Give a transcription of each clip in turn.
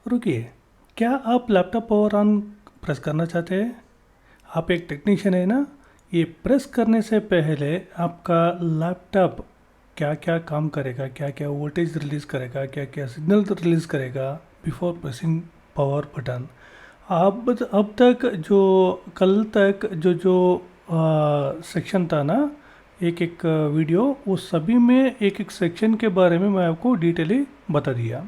रुकिए, क्या आप लैपटॉप पावर ऑन प्रेस करना चाहते हैं? आप एक टेक्नीशियन है ना? ये प्रेस करने से पहले आपका लैपटॉप क्या क्या काम करेगा, क्या क्या वोल्टेज रिलीज़ करेगा, क्या क्या सिग्नल रिलीज़ करेगा बिफोर प्रेसिंग पावर बटन। अब तक जो कल तक जो जो सेक्शन था ना, एक एक वीडियो, वो सभी में एक एक सेक्शन के बारे में मैं आपको डिटेली बता दिया।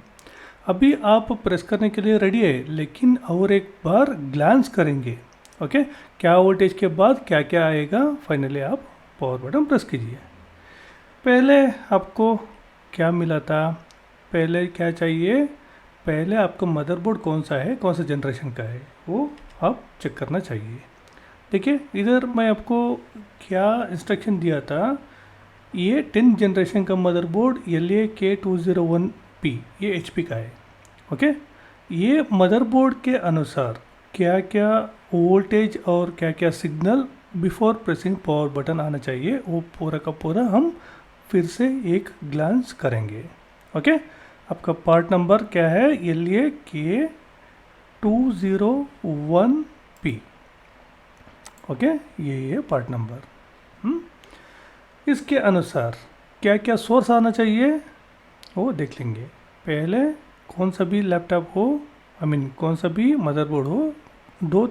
अभी आप प्रेस करने के लिए रेडी है, लेकिन और एक बार ग्लांस करेंगे। ओके, क्या वोल्टेज के बाद क्या क्या आएगा, फाइनली आप पावर बटन प्रेस कीजिए। पहले आपको क्या मिला था, पहले क्या चाहिए, पहले आपको मदरबोर्ड कौन सा है, कौन सा जनरेशन का है, वो आप चेक करना चाहिए। देखिए इधर मैं आपको क्या इंस्ट्रक्शन दिया था। ये 10 जनरेशन का मदरबोर्ड LA-K201P, ये HP का है। ओके, ये मदरबोर्ड के अनुसार क्या क्या वोल्टेज और क्या क्या signal before pressing power button आना चाहिए, वो पूरा का पूरा हम फिर से एक ग्लांस करेंगे। ओके, आपका पार्ट नंबर क्या है, LA-K201P। ओके, ये पार्ट नंबर। इसके अनुसार क्या क्या सोर्स आना चाहिए वो देख लेंगे। पहले कौन सा भी लैपटॉप हो, कौन सा भी मदरबोर्ड हो, दो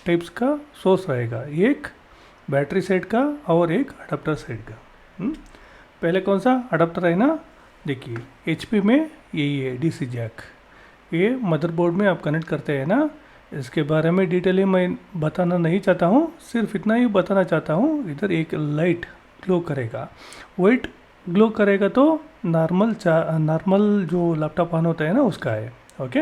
टाइप्स का सोर्स रहेगा, एक बैटरी साइड का और एक अडाप्टर साइड का। पहले कौन सा अडाप्टर है ना, देखिए HP में यही है DC जैक। ये मदरबोर्ड में आप कनेक्ट करते हैं ना, इसके बारे में डिटेली मैं बताना नहीं चाहता हूँ, सिर्फ इतना ही बताना चाहता हूँ। इधर एक लाइट ग्लो करेगा, वाइट ग्लो करेगा तो नॉर्मल जो लैपटॉप ऑन होता है ना उसका है। ओके,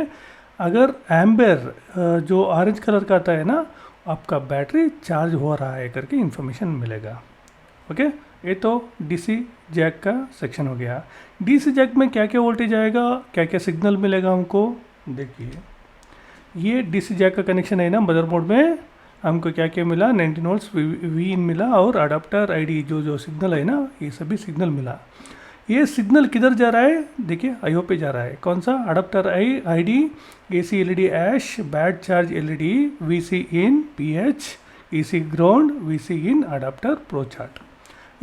अगर एम्बर जो ऑरेंज कलर का आता है ना, आपका बैटरी चार्ज हो रहा है करके इन्फॉर्मेशन मिलेगा। ओके, ये तो DC जैक का सेक्शन हो गया। DC जैक में क्या क्या वोल्टेज आएगा, क्या क्या सिग्नल मिलेगा हमको, देखिए ये DC जैक का कनेक्शन है ना मदरबोर्ड में, हमको क्या क्या मिला, 19 वोल्ट्स वी इन मिला और अडाप्टर ID जो सिग्नल है ना, ये सभी सिग्नल मिला। ये सिग्नल किधर जा रहा है, देखिए IO पे जा रहा है। कौन सा, अडाप्टर ID, AC LED ऐश, बैड चार्ज LED, VC इन PH, EC ग्राउंड, VC इन अडाप्टर प्रो चार्ट।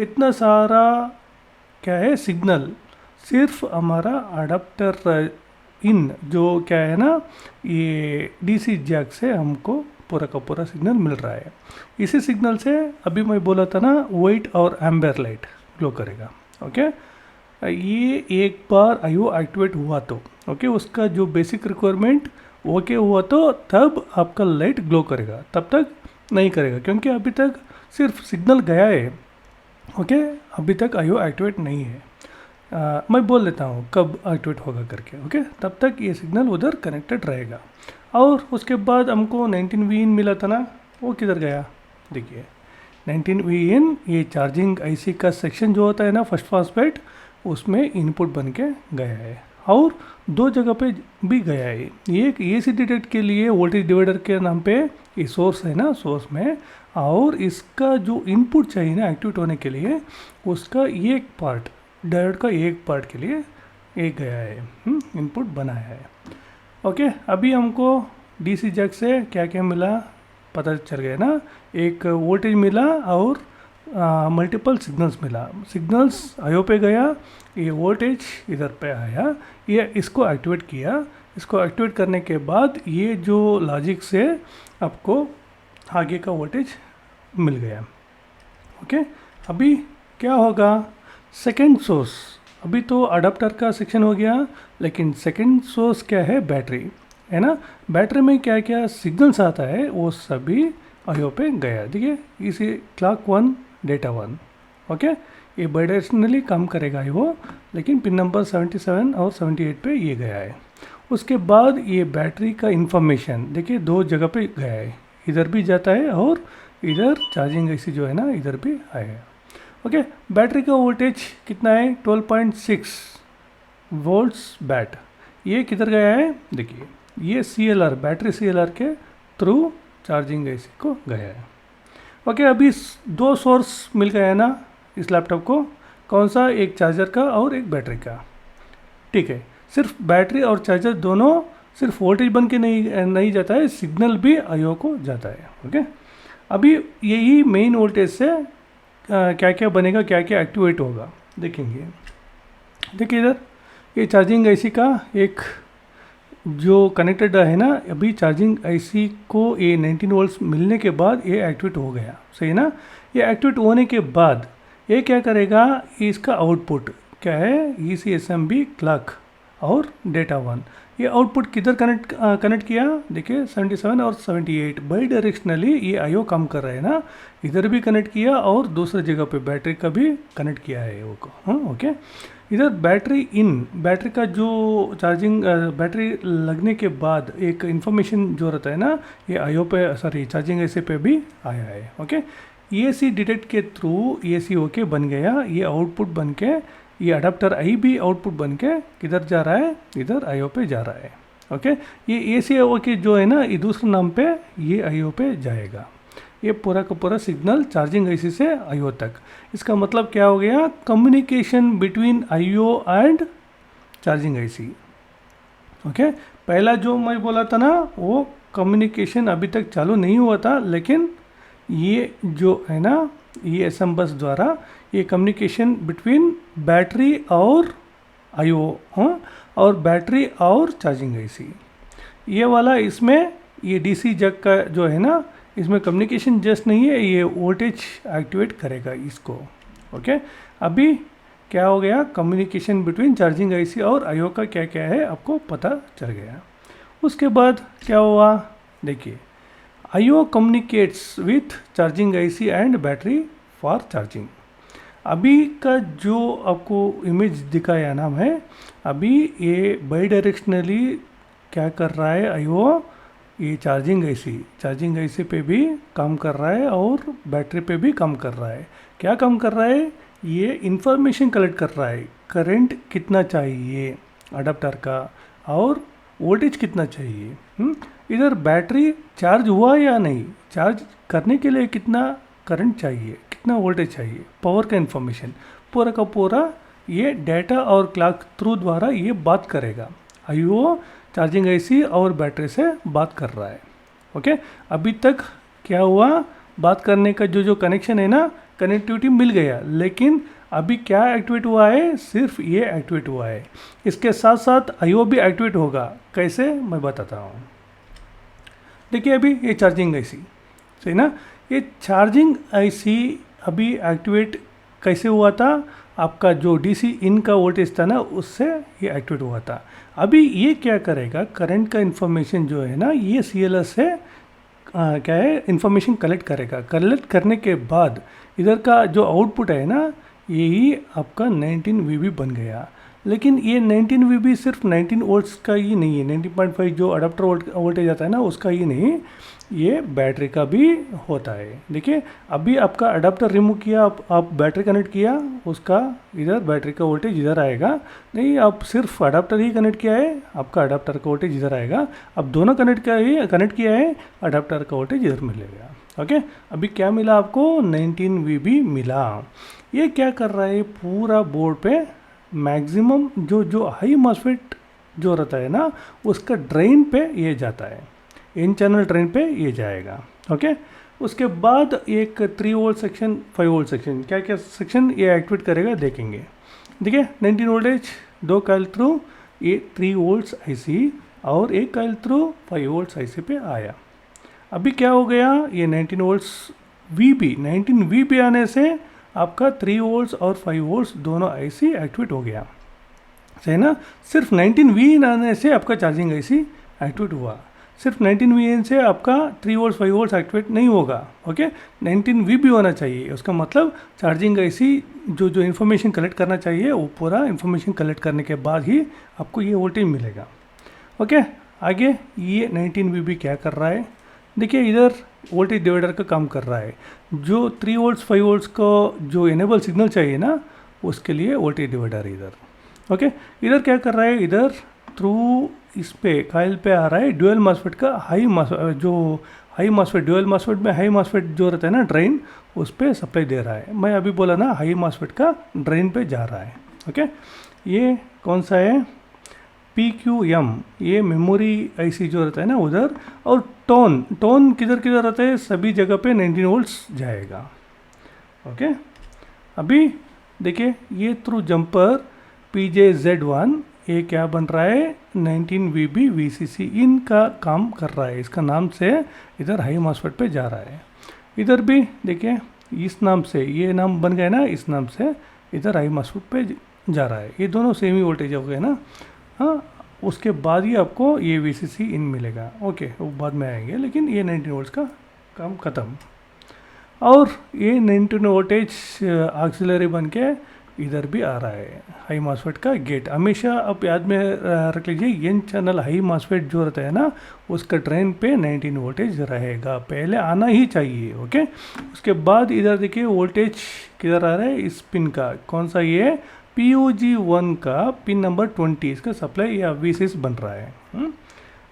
इतना सारा क्या है सिग्नल, सिर्फ हमारा अडाप्टर इन जो क्या है ना, ये DC जैक से हमको पूरा का पूरा सिग्नल मिल रहा है। इसी सिग्नल से अभी मैं बोला था ना, वाइट और एम्बर लाइट ग्लो करेगा। ओके, ये एक बार IO एक्टिवेट हुआ तो ओके, उसका जो बेसिक रिक्वायरमेंट ओके हुआ तो तब आपका लाइट ग्लो करेगा, तब तक नहीं करेगा, क्योंकि अभी तक सिर्फ सिग्नल गया है। ओके, अभी तक IO एक्टिवेट नहीं है। मैं बोल देता हूँ कब एक्टिवेट होगा करके। ओके, तब तक ये सिग्नल उधर कनेक्टेड रहेगा। और उसके बाद हमको 19V इन मिला था ना, वो किधर गया, देखिए 19V इन, ये चार्जिंग IC का सेक्शन जो होता है ना, फर्स्ट फॉस्फेट, उसमें इनपुट बन के गया है। और दो जगह पे भी गया है, एक AC डिटेक्ट के लिए वोल्टेज डिवाइडर के नाम पे ये सोर्स है ना, सोर्स में, और इसका जो इनपुट चाहिए ना एक्टिवेट होने के लिए, उसका एक पार्ट, डायोड का एक पार्ट के लिए एक गया है, इनपुट बनाया है। ओके, अभी हमको DC जैक से क्या क्या मिला पता चल गया ना, एक वोल्टेज मिला और मल्टीपल सिग्नल्स मिला। सिग्नल्स IO पे गया, ये वोल्टेज इधर पे आया, ये इसको एक्टिवेट किया। इसको एक्टिवेट करने के बाद ये जो लॉजिक से आपको आगे का वोल्टेज मिल गया। ओके, अभी क्या होगा, सेकेंड सोर्स, अभी तो अडाप्टर का सेक्शन हो गया, लेकिन सेकेंड सोर्स क्या है, बैटरी है ना। बैटरी में क्या क्या सिग्नल्स आता है वो सभी IO पे गया। देखिए इसे क्लॉक 1 डेटा 1। ओके, ये बाइडायरेक्शनली काम करेगा वो, लेकिन पिन नंबर 77 और 78 पे ये गया है। उसके बाद ये बैटरी का इंफॉर्मेशन देखिए दो जगह पे गया है, इधर भी जाता है और इधर चार्जिंग IC जो है ना इधर भी आएगा। ओके, बैटरी का वोल्टेज कितना है, 12.6 वोल्ट्स बैट। ये किधर गया है, देखिए ये CLR, बैटरी CLR के थ्रू चार्जिंग IC को गया है। ओके, अभी दो सोर्स मिल गया है ना इस लैपटॉप को, कौन सा, एक चार्जर का और एक बैटरी का। ठीक है, सिर्फ बैटरी और चार्जर दोनों सिर्फ वोल्टेज बन के नहीं जाता है, सिग्नल भी आईओ को जाता है। ओके, अभी यही मेन वोल्टेज से क्या क्या बनेगा, क्या क्या एक्टिवेट होगा देखेंगे। देखिए इधर ये चार्जिंग आईसी का एक जो कनेक्टेड है ना, अभी चार्जिंग आईसी को ये 19 वोल्ट्स मिलने के बाद ये एक्टिवेट हो गया, सही ना। ये एक्टिवेट होने के बाद ये क्या करेगा, इसका आउटपुट क्या है, ECSMB क्लॉक और डेटा 1, ये आउटपुट किधर कनेक्ट किया, देखिए 77 और 78 बाई डायरेक्शनली ये आईओ काम कर रहा है ना, इधर भी कनेक्ट किया और दूसरी जगह पे बैटरी का भी कनेक्ट किया है वो को। हाँ ओके, इधर बैटरी का जो चार्जिंग बैटरी लगने के बाद एक इन्फॉर्मेशन जो रहता है ना, ये आईओ पे सॉरी चार्जिंग ऐसे पे भी आया है। ओके, ESC डिटेक्ट के थ्रू ESC ओके बन गया, ये आउटपुट बन के ये अडाप्टर आई भी आउटपुट बन के किधर जा रहा है, इधर आईओ पे जा रहा है। ओके, ये ESC ओके जो है ना, ये दूसरे नाम पे ये आईओ पे जाएगा। ये पूरा का पूरा सिग्नल चार्जिंग आईसी से आईओ तक, इसका मतलब क्या हो गया, communication between IO and charging IC. Okay, पहला जो मैं बोला था ना, वो कम्युनिकेशन अभी तक चालू नहीं हुआ था, लेकिन ये जो है ना, ये SM बस द्वारा ये कम्युनिकेशन बिटवीन बैटरी और आईओ, हाँ, और बैटरी और चार्जिंग आईसी, ये वाला इसमें ये DC जैक का जो है ना, इसमें कम्युनिकेशन जस्ट नहीं है, ये वोल्टेज एक्टिवेट करेगा इसको। ओके, अभी क्या हो गया, कम्युनिकेशन बिटवीन चार्जिंग आईसी और आईओ का क्या क्या है आपको पता चल गया। उसके बाद क्या हुआ, देखिए IO communicates with charging IC and battery for charging. अभी का जो आपको इमेज दिखाया नाम है, अभी ये बाई डायरेक्शनली क्या कर रहा है आईओ, ये चार्जिंग आईसी पे भी काम कर रहा है और बैटरी पे भी काम कर रहा है। क्या काम कर रहा है, ये इंफॉर्मेशन कलेक्ट कर रहा है, करंट कितना चाहिए अडाप्टर का और वोल्टेज कितना चाहिए। इधर बैटरी चार्ज हुआ या नहीं, चार्ज करने के लिए कितना करंट चाहिए, कितना वोल्टेज चाहिए, पावर का इंफॉर्मेशन पूरा का पूरा ये डेटा और क्लॉक थ्रू द्वारा ये बात करेगा। आईओ चार्जिंग आईसी और बैटरी से बात कर रहा है। ओके, अभी तक क्या हुआ, बात करने का जो कनेक्शन है ना, कनेक्टिविटी मिल गया, लेकिन अभी क्या एक्टिवेट हुआ है, सिर्फ ये एक्टिवेट हुआ है। इसके साथ साथ आईओ भी एक्टिवेट होगा, कैसे मैं बताता हूँ। देखिए अभी ये चार्जिंग आईसी, सही ना, ये चार्जिंग आईसी अभी एक्टिवेट कैसे हुआ था, आपका जो DC इन का वोल्टेज था ना, उससे ये एक्टिवेट हुआ था। अभी ये क्या करेगा, करंट का इन्फॉर्मेशन जो है ना, ये CLS से क्या है इन्फॉर्मेशन कलेक्ट करेगा। कलेक्ट करने के बाद इधर का जो आउटपुट है ना, यही आपका 19 VB बन गया। लेकिन ये 19 VB सिर्फ 19 वोल्ट्स का ही नहीं है, 19.5 जो अडाप्टर वोल्टेज आता है ना, उसका ही नहीं, ये बैटरी का भी होता है। देखिए अभी आपका अडाप्टर रिमूव किया, आप बैटरी कनेक्ट किया, उसका इधर बैटरी का वोल्टेज इधर आएगा। नहीं, आप सिर्फ अडाप्टर ही कनेक्ट किया है, आपका अडाप्टर का वोल्टेज इधर आएगा। अब दोनों कनेक्ट किया है, अडाप्टर का वोल्टेज इधर मिलेगा। ओके, अभी क्या मिला आपको, 19 VB मिला। ये क्या कर रहा है, पूरा बोर्ड पे मैक्सिमम जो हाई मॉसफेट जो रहता है ना, उसका ड्रेन पे ये जाता है, इन चैनल ड्रेन पे ये जाएगा। ओके, उसके बाद एक 3 वोल्ट सेक्शन, 5 वोल्ट सेक्शन, क्या क्या सेक्शन ये एक्टिवेट करेगा देखेंगे। देखिए 19 वोल्टेज 2 कॉइल थ्रू ये 3 वोल्ट्स आईसी और एक कॉइल थ्रू 5 वोल्ट्स आईसी पे आया। अभी क्या हो गया, ये 19 वोल्ट्स19 VB आने से आपका 3 वोल्ट्स और 5 वोल्ट्स दोनों आईसी एक्टिवेट हो गया, सही ना। सिर्फ 19 VIN आने से आपका चार्जिंग आईसी एक्टिवेट हुआ, सिर्फ 19 VIN से आपका 3 वोल्ट्स 5 वोल्ट्स एक्टिवेट नहीं होगा। ओके, 19 VB होना चाहिए, उसका मतलब चार्जिंग आईसी जो इन्फॉर्मेशन कलेक्ट करना चाहिए, वो पूरा इन्फॉर्मेशन कलेक्ट करने के बाद ही आपको ये वोल्टेज मिलेगा। ओके, आगे ये 19 VB क्या कर रहा है, देखिए इधर वोल्टेज डिवाइडर का काम कर रहा है। जो 3 वोल्ट्स 5 वोल्ट्स को जो इनेबल सिग्नल चाहिए ना, उसके लिए वोल्टेज डिवाइडर इधर। ओके, इधर क्या कर रहा है, इधर थ्रू इस पे कॉइल पे आ रहा है ड्यूअल मॉसफेट का हाई मॉसफेट ड्यूअल मॉसफेट में हाई मॉसफेट जो रहता है ना ड्रेन, उस पर सप्लाई दे रहा है। मैं अभी बोला ना, हाई मॉसफेट का ड्रेन पे जा रहा है। ओके, ये कौन सा है, PQM ये मेमोरी IC जो रहता है ना उधर, और टोन किधर किधर रहता है, सभी जगह पे 19 वोल्ट्स जाएगा। ओके, अभी देखिए ये थ्रू जंपर PJZ1 ये क्या बन रहा है, 19 VB VCC इनका काम कर रहा है, इसका नाम से इधर हाई मॉस्फेट पे जा रहा है। इधर भी देखिए इस नाम से, ये नाम बन गया ना, इस नाम से इधर हाई मॉस्फेट पे जा रहा है। ये दोनों सेम ही वोल्टेज हो गए ना। हाँ, उसके बाद ही आपको ये VCC इन मिलेगा। ओके, वो बाद में आएंगे, लेकिन ये 19 वोल्ट्स का काम ख़त्म। और ये 19 वोल्टेज ऑक्सिलरी बन के इधर भी आ रहा है हाई मॉस्फेट का गेट। हमेशा आप याद में रख लीजिए, एन चैनल हाई मॉस्फेट जो रहता है ना, उसका ड्रेन पे 19 वोल्टेज रहेगा, पहले आना ही चाहिए। ओके, उसके बाद इधर देखिए वोल्टेज किधर आ रहा है, इस पिन का, कौन सा ये POG1 का पिन नंबर 20, इसका सप्लाई या VCS बन रहा है।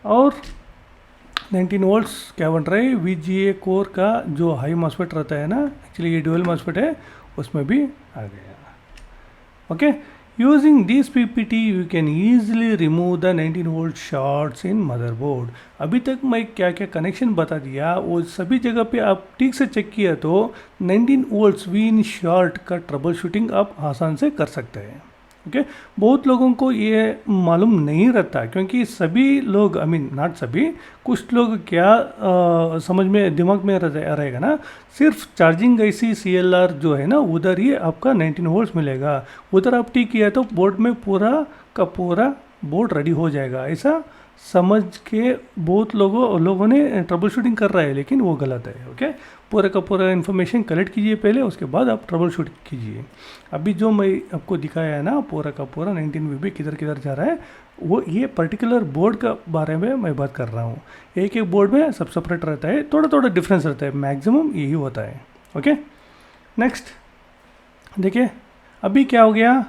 और 19 वोल्ट्स क्या बन रहा है, VGA कोर का जो हाई मॉस्फेट रहता है ना, एक्चुअली ये ड्यूअल मॉस्फेट है, उसमें भी आ गया। Okay, using this PPT you can easily remove the 19 volt shorts in motherboard. अभी तक मैं क्या क्या कनेक्शन बता दिया, वो सभी जगह पे आप ठीक से चेक किया तो 19 वोल्ट्स वी इन शॉर्ट का ट्रबल शूटिंग आप आसान से कर सकते हैं। ओके, बहुत लोगों को ये मालूम नहीं रहता, क्योंकि सभी लोग, आई मीन नॉट सभी, कुछ लोग क्या समझ में दिमाग में रहेगा ना, सिर्फ चार्जिंग IC CLR जो है ना, उधर ही आपका 19 वोल्ट्स मिलेगा, उधर आप ठीक किया तो बोर्ड में पूरा का पूरा बोर्ड रेडी हो जाएगा, ऐसा समझ के बहुत लोगों ने ट्रबल शूटिंग कर रहा है, लेकिन वो गलत है। ओके, पूरा का पूरा इन्फॉर्मेशन कलेक्ट कीजिए पहले, उसके बाद आप ट्रबल शूट कीजिए। अभी जो मैं आपको दिखाया है ना, पूरा का पूरा 19 VB किधर किधर जा रहा है, वो ये पर्टिकुलर बोर्ड का बारे में मैं बात कर रहा हूँ। एक एक बोर्ड में सब सेपरेट रहता है, थोड़ा थोड़ा डिफरेंस रहता है, मैक्सिमम यही होता है। ओके, नेक्स्ट देखिए अभी क्या हो गया,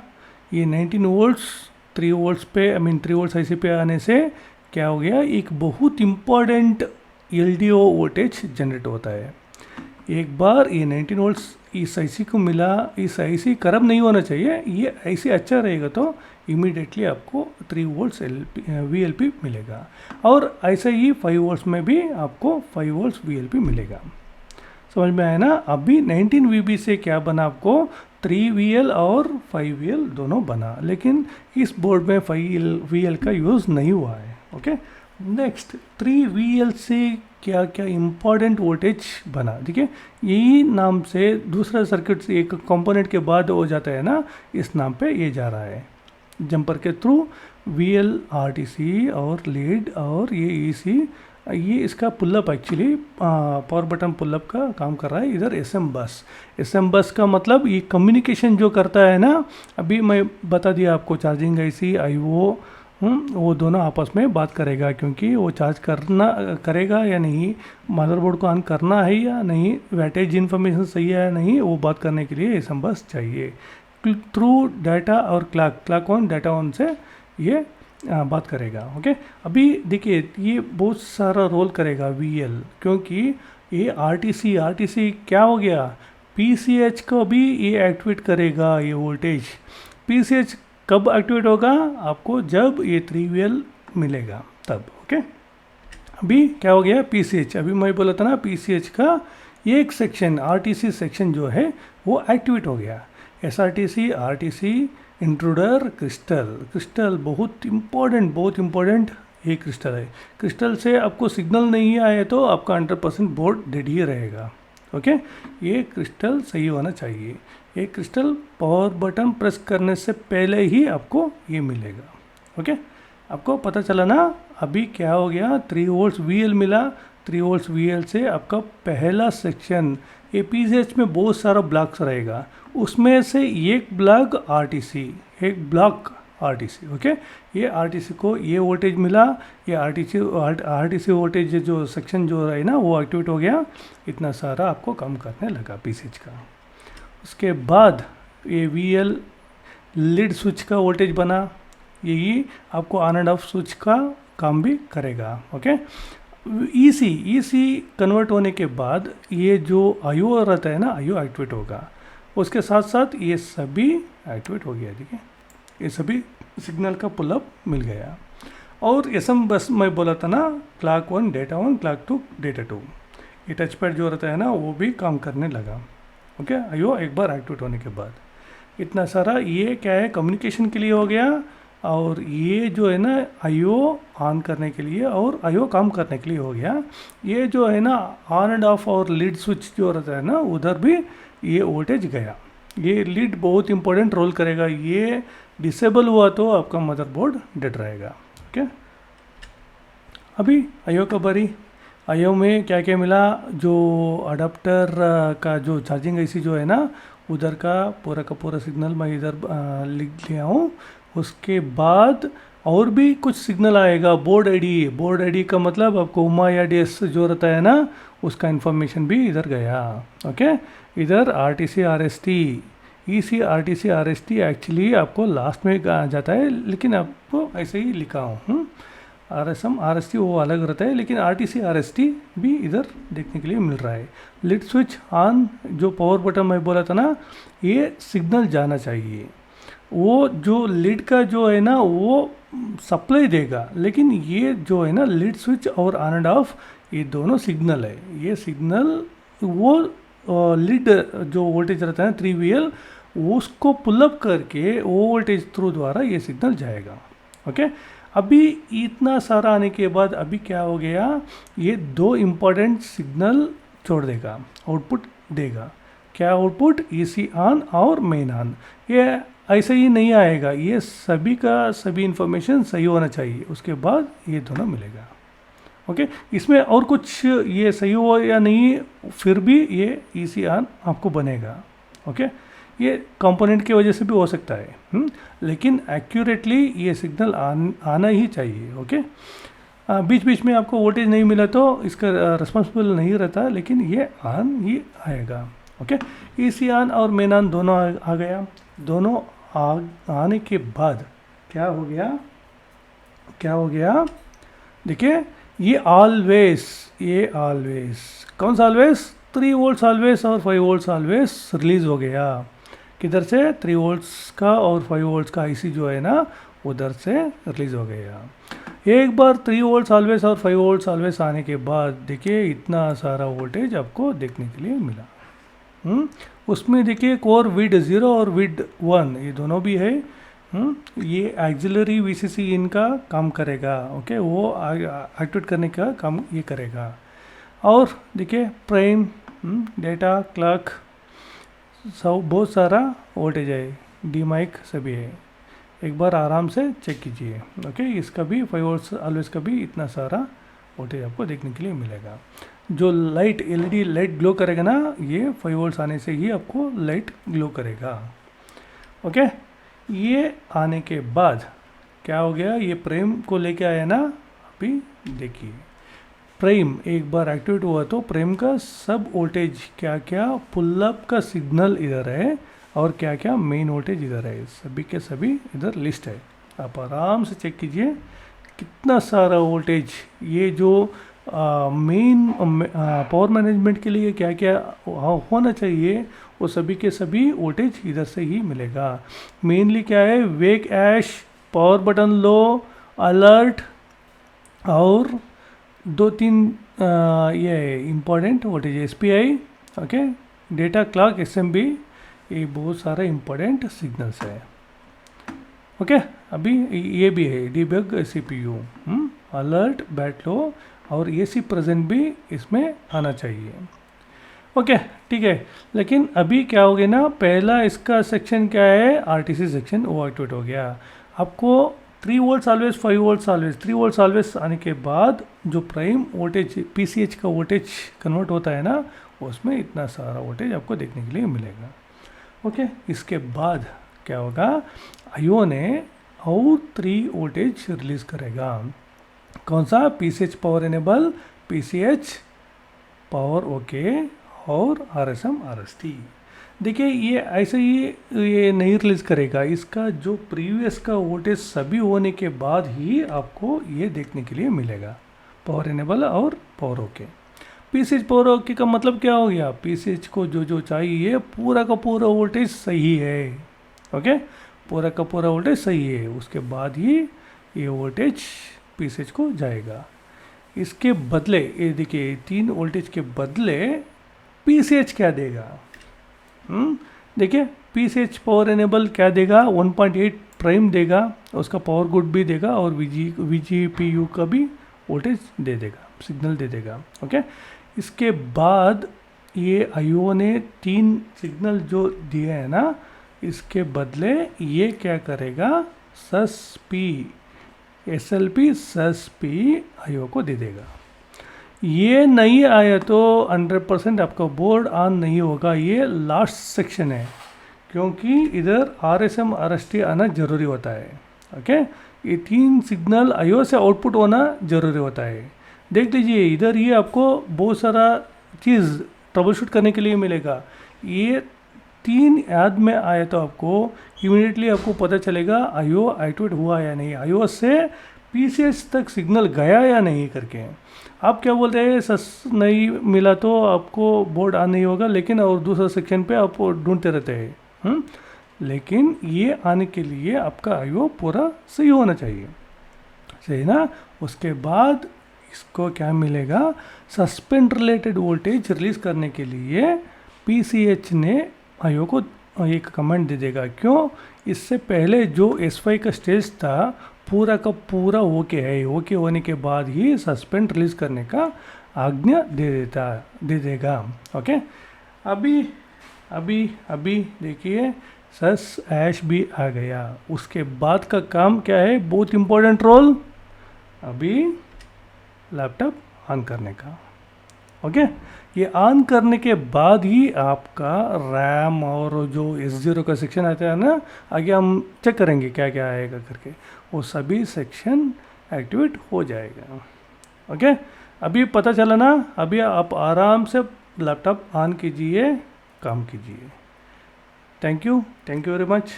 ये 19 वोल्ट्स 3 वोल्ट्स पे, आई मीन 3 वोल्ट्स IC पे आने से क्या हो गया, एक बहुत इम्पॉर्टेंट LDO वोल्टेज जनरेट होता है। एक बार ये 19 वोल्ट्स इस IC को मिला, इस IC खराब नहीं होना चाहिए, ये IC अच्छा रहेगा तो इमीडिएटली आपको 3 वोल्ट्स VLP मिलेगा, और ऐसा ही 5 वोल्ट्स में भी आपको 5 वोल्ट्स VLP मिलेगा। समझ में आया ना। अभी 19 VB से क्या बना, आपको 3VL और 5VL दोनों बना, लेकिन इस बोर्ड में 5VL का यूज़ नहीं हुआ है। ओके, नेक्स्ट 3VL से क्या क्या इम्पॉर्टेंट वोल्टेज बना, ठीक है, यही नाम से दूसरा सर्किट से एक कंपोनेंट के बाद हो जाता है ना, इस नाम पे ये जा रहा है जंपर के थ्रू VL RTC और लीड और ये EC, ये इसका pull up actually power button pull up का काम कर रहा है। इधर SM बस का मतलब ये कम्युनिकेशन जो करता है ना, अभी मैं बता दिया आपको, चार्जिंग IC IO वो दोनों आपस में बात करेगा, क्योंकि वो चार्ज करेगा या नहीं, मदरबोर्ड को ऑन करना है या नहीं, वैटेज इन्फॉर्मेशन सही है या नहीं, वो बात करने के लिए SM बस चाहिए। थ्रू डाटा और क्लॉक ऑन डाटा ऑन से ये बात करेगा। ओके, अभी देखिए ये बहुत सारा रोल करेगा VL, क्योंकि ये RTC क्या हो गया, PCH को भी ये एक्टिवेट करेगा। ये वोल्टेज PCH कब एक्टिवेट होगा, आपको जब ये 3VL मिलेगा तब। ओके, अभी क्या हो गया PCH, अभी मैं बोला था ना PCH का एक सेक्शन RTC सेक्शन जो है वो एक्टिवेट हो गया। SRTC RTC इंट्रूडर क्रिस्टल बहुत इम्पोर्टेंट ये क्रिस्टल है। क्रिस्टल से आपको सिग्नल नहीं आए तो आपका 100% बोर्ड डेड ही रहेगा। ओके, ये क्रिस्टल सही होना चाहिए। ये क्रिस्टल पावर बटन प्रेस करने से पहले ही आपको ये मिलेगा। ओके, आपको पता चला ना अभी क्या हो गया, 3 वोल्ट्स VL मिला, 3 वोल्ट्स VL से आपका पहला सेक्शन ये PCH में बहुत सारा ब्लॉक्स रहेगा, उसमें से एक ब्लॉक RTC। ओके, ये RTC को ये वोल्टेज मिला, ये RTC वोल्टेज जो सेक्शन जो है ना वो एक्टिवेट हो गया, इतना सारा आपको काम करने लगा PCH का। उसके बाद ये VL लीड स्विच का वोल्टेज बना, यही आपको ऑन एंड ऑफ स्विच का काम भी करेगा। ओके, EC कन्वर्ट होने के बाद ये जो IO रहता है ना, IO एक्टिवेट होगा, उसके साथ साथ ये सभी एक्टिवेट हो गया। ठीक है, ये सभी सिग्नल का पुलअप मिल गया। और एसएम बस मैं बोला था ना, क्लॉक 1 डेटा 1, क्लॉक 2 डेटा 2, ये टच पैड जो रहता है ना वो भी काम करने लगा। ओके, आईओ एक बार एक्टिवेट होने के बाद इतना सारा ये क्या है कम्युनिकेशन के लिए हो गया, और ये जो है ना आईओ ऑन करने के लिए और आईओ काम करने के लिए हो गया। ये जो है ना ऑन एंड ऑफ और लीड स्विच जो रहता है ना उधर भी ये वोल्टेज गया। ये लीड बहुत इंपॉर्टेंट रोल करेगा, ये डिसेबल हुआ तो आपका मदरबोर्ड डेड रहेगा। ओके, अभी आईओ का बारी। आईओ में क्या क्या मिला, जो अडाप्टर का जो चार्जिंग आईसी जो है ना उधर का पूरा सिग्नल मैं इधर लिख लिया हूँ। उसके बाद और भी कुछ सिग्नल आएगा, बोर्ड आईडी का मतलब आपको उमा या डीएस जो रहता है ना उसका इन्फॉर्मेशन भी इधर गया। ओके, इधर RTC RST, EC RTC RST actually आपको लास्ट में जाता है, लेकिन आपको ऐसे ही लिखा हूँ। आरएसएम आरएसटी वो अलग रहता है, लेकिन आरटीसी आरएसटी भी इधर देखने के लिए मिल रहा है। लिड स्विच ऑन, जो पावर बटन मैं बोला था ना, ये सिग्नल जाना चाहिए। वो जो लीड का जो है ना वो सप्लाई देगा, लेकिन ये जो है ना लीड स्विच और ऑन एंड ऑफ ये दोनों सिग्नल है। ये सिग्नल वो लीड जो वोल्टेज रहता है 3VL उसको पुलअप करके वो वोल्टेज थ्रू द्वारा ये सिग्नल जाएगा। ओके, अभी इतना सारा आने के बाद अभी क्या हो गया, ये दो इम्पॉर्टेंट सिग्नल छोड़ देगा, आउटपुट देगा। क्या आउटपुट, ईसी ऑन और मेन ऑन। ये ऐसे ही नहीं आएगा, ये सभी का सभी इंफॉर्मेशन सही होना चाहिए, उसके बाद ये दोनों मिलेगा। ओके, इसमें और कुछ ये सही हो या नहीं फिर भी ये ईसी ऑन आपको बनेगा। ओके, ये कंपोनेंट की वजह से भी हो सकता है, लेकिन एक्यूरेटली ये सिग्नल आना ही चाहिए। ओके, बीच बीच में आपको वोल्टेज नहीं मिला तो इसका रिस्पॉन्सिबल नहीं रहता, लेकिन ये ऑन ही आएगा। ओके, ईसी ऑन और मेन ऑन दोनों आ गया। दोनों आने के बाद क्या हो गया, देखिए ये ऑलवेज कौन सा ऑलवेज, 3 वोल्ट्स ऑलवेज और 5 वोल्ट्स ऑलवेज रिलीज हो गया। किधर से, 3 वोल्ट्स का और 5 वोल्ट्स का आईसी जो है ना उधर से रिलीज हो गया। एक बार 3 वोल्ट्स ऑलवेज और 5 वोल्ट्स ऑलवेज आने के बाद देखिए इतना सारा वोल्टेज आपको देखने के लिए मिला। उसमें देखिए कोर विड 0 और विड 1 ये दोनों भी है। ये एक्सिलरी वीसीसी इनका काम करेगा। ओके, वो एक्टिवेट करने का काम ये करेगा। और देखिए प्राइम, डेटा, क्लॉक, सब बहुत सारा वोल्टेज है, डी माइक सभी है। एक बार आराम से चेक कीजिए। ओके, इसका भी 5 वोल्ट्स ऑलवेज का भी इतना सारा वोल्टेज आपको देखने के लिए मिलेगा। जो लाइट एलईडी लाइट ग्लो करेगा ना, ये 5 वोल्ट्स आने से ही आपको लाइट ग्लो करेगा। ओके, ये आने के बाद क्या हो गया, ये प्राइम को लेके आया ना। अभी देखिए प्राइम एक बार एक्टिवेट हुआ तो प्राइम का सब वोल्टेज क्या क्या पुलअप का सिग्नल इधर है और क्या क्या मेन वोल्टेज इधर है, सभी के सभी इधर लिस्ट है। आप आराम से चेक कीजिए कितना सारा वोल्टेज, ये जो मेन पावर मैनेजमेंट के लिए क्या क्या होना चाहिए वो सभी के सभी वोल्टेज इधर से ही मिलेगा। मेनली क्या है, वेक ऐश, पावर बटन लो, अलर्ट और 2-3 ये important voltage SPI. Okay, data, clock, SMB, ये बहुत सारे इम्पोर्टेंट सिग्नल्स है। ओके, अभी ये भी है डीबग सीपीयू, अलर्ट, बैट लो और एसी प्रेजेंट भी इसमें आना चाहिए। ओके, ठीक है, लेकिन अभी क्या हो गया ना, पहला इसका सेक्शन क्या है, आरटीसी सेक्शन वो एक्टिवेट हो गया। आपको 3 volts always, 5 volts always, 3 volts always आने के बाद जो प्राइम वोल्टेज पीसीएच का वोल्टेज कन्वर्ट होता है ना, उसमें इतना सारा वोल्टेज आपको देखने के लिए मिलेगा। ओके, इसके बाद क्या होगा, आईओ ने और 3 वोल्टेज रिलीज करेगा। कौन सा, PCH power enable, PCH power okay और आरएसएम आरएसटी। देखिए ये ऐसे ही ये नहीं रिलीज करेगा, इसका जो प्रीवियस का वोल्टेज सभी होने के बाद ही आपको ये देखने के लिए मिलेगा, पावर एनेबल और power okay. PCH power okay का मतलब क्या हो गया, पीसीएच को जो जो चाहिए पूरा का पूरा वोल्टेज सही है। ओके, पूरा का पूरा वोल्टेज सही है, उसके बाद ही ये वोल्टेज पीसीएच को जाएगा। इसके बदले ये देखिए 3 वोल्टेज के बदले पीसीएच क्या देगा, देखिए पीसीएच पावर एनेबल क्या देगा, 1.8 प्राइम देगा, उसका पावर गुड भी देगा और वीजीपीयू का भी वोल्टेज दे देगा, सिग्नल दे देगा। ओके, इसके बाद ये आईओ ने 3 सिग्नल जो दिए हैं ना, इसके बदले ये क्या करेगा, सस-पी एसएलपी सस-पी आईओ को दे देगा। ये नहीं आया तो 100% आपका बोर्ड ऑन नहीं होगा। ये लास्ट सेक्शन है, क्योंकि इधर आरएसएम आरएसटी आना ज़रूरी होता है। ओके, ये 3 सिग्नल आईओ से आउटपुट होना ज़रूरी होता है। देख लीजिए इधर ये आपको बहुत सारा चीज़ ट्रबल शूट करने के लिए मिलेगा। ये 3 याद में आए तो आपको इमीडिएटली आपको पता चलेगा आईओ एक्टिवेट हुआ या नहीं, आईओ से पीसीएच तक सिग्नल गया या नहीं करके। आप क्या बोलते हैं, सस नहीं मिला तो आपको बोर्ड ऑन नहीं होगा, लेकिन और दूसरा सेक्शन पे आप ढूंढते रहते हैं। लेकिन ये आने के लिए आपका आईओ पूरा सही होना चाहिए, सही ना। उसके बाद इसको क्या मिलेगा, सस्पेंड रिलेटेड वोल्टेज रिलीज करने के लिए पीसीएच ने आईओ को एक कमांड दे देगा। क्यों, इससे पहले जो S5 का स्टेज था पूरा का पूरा ओके है, ओके होने के बाद ही सस्पेंड रिलीज करने का आज्ञा दे देगा। ओके, अभी देखिए सस भी आ गया। उसके बाद का काम क्या है, बहुत इम्पोर्टेंट रोल, अभी लैपटॉप ऑन करने का। ओके, ये ऑन करने के बाद ही आपका रैम और जो S0 का सेक्शन आता है ना, आगे हम चेक करेंगे क्या क्या आएगा करके, वो सभी सेक्शन एक्टिवेट हो जाएगा। ओके, अभी पता चला ना, अभी आप आराम से लैपटॉप ऑन कीजिए, काम कीजिए। Thank you very much.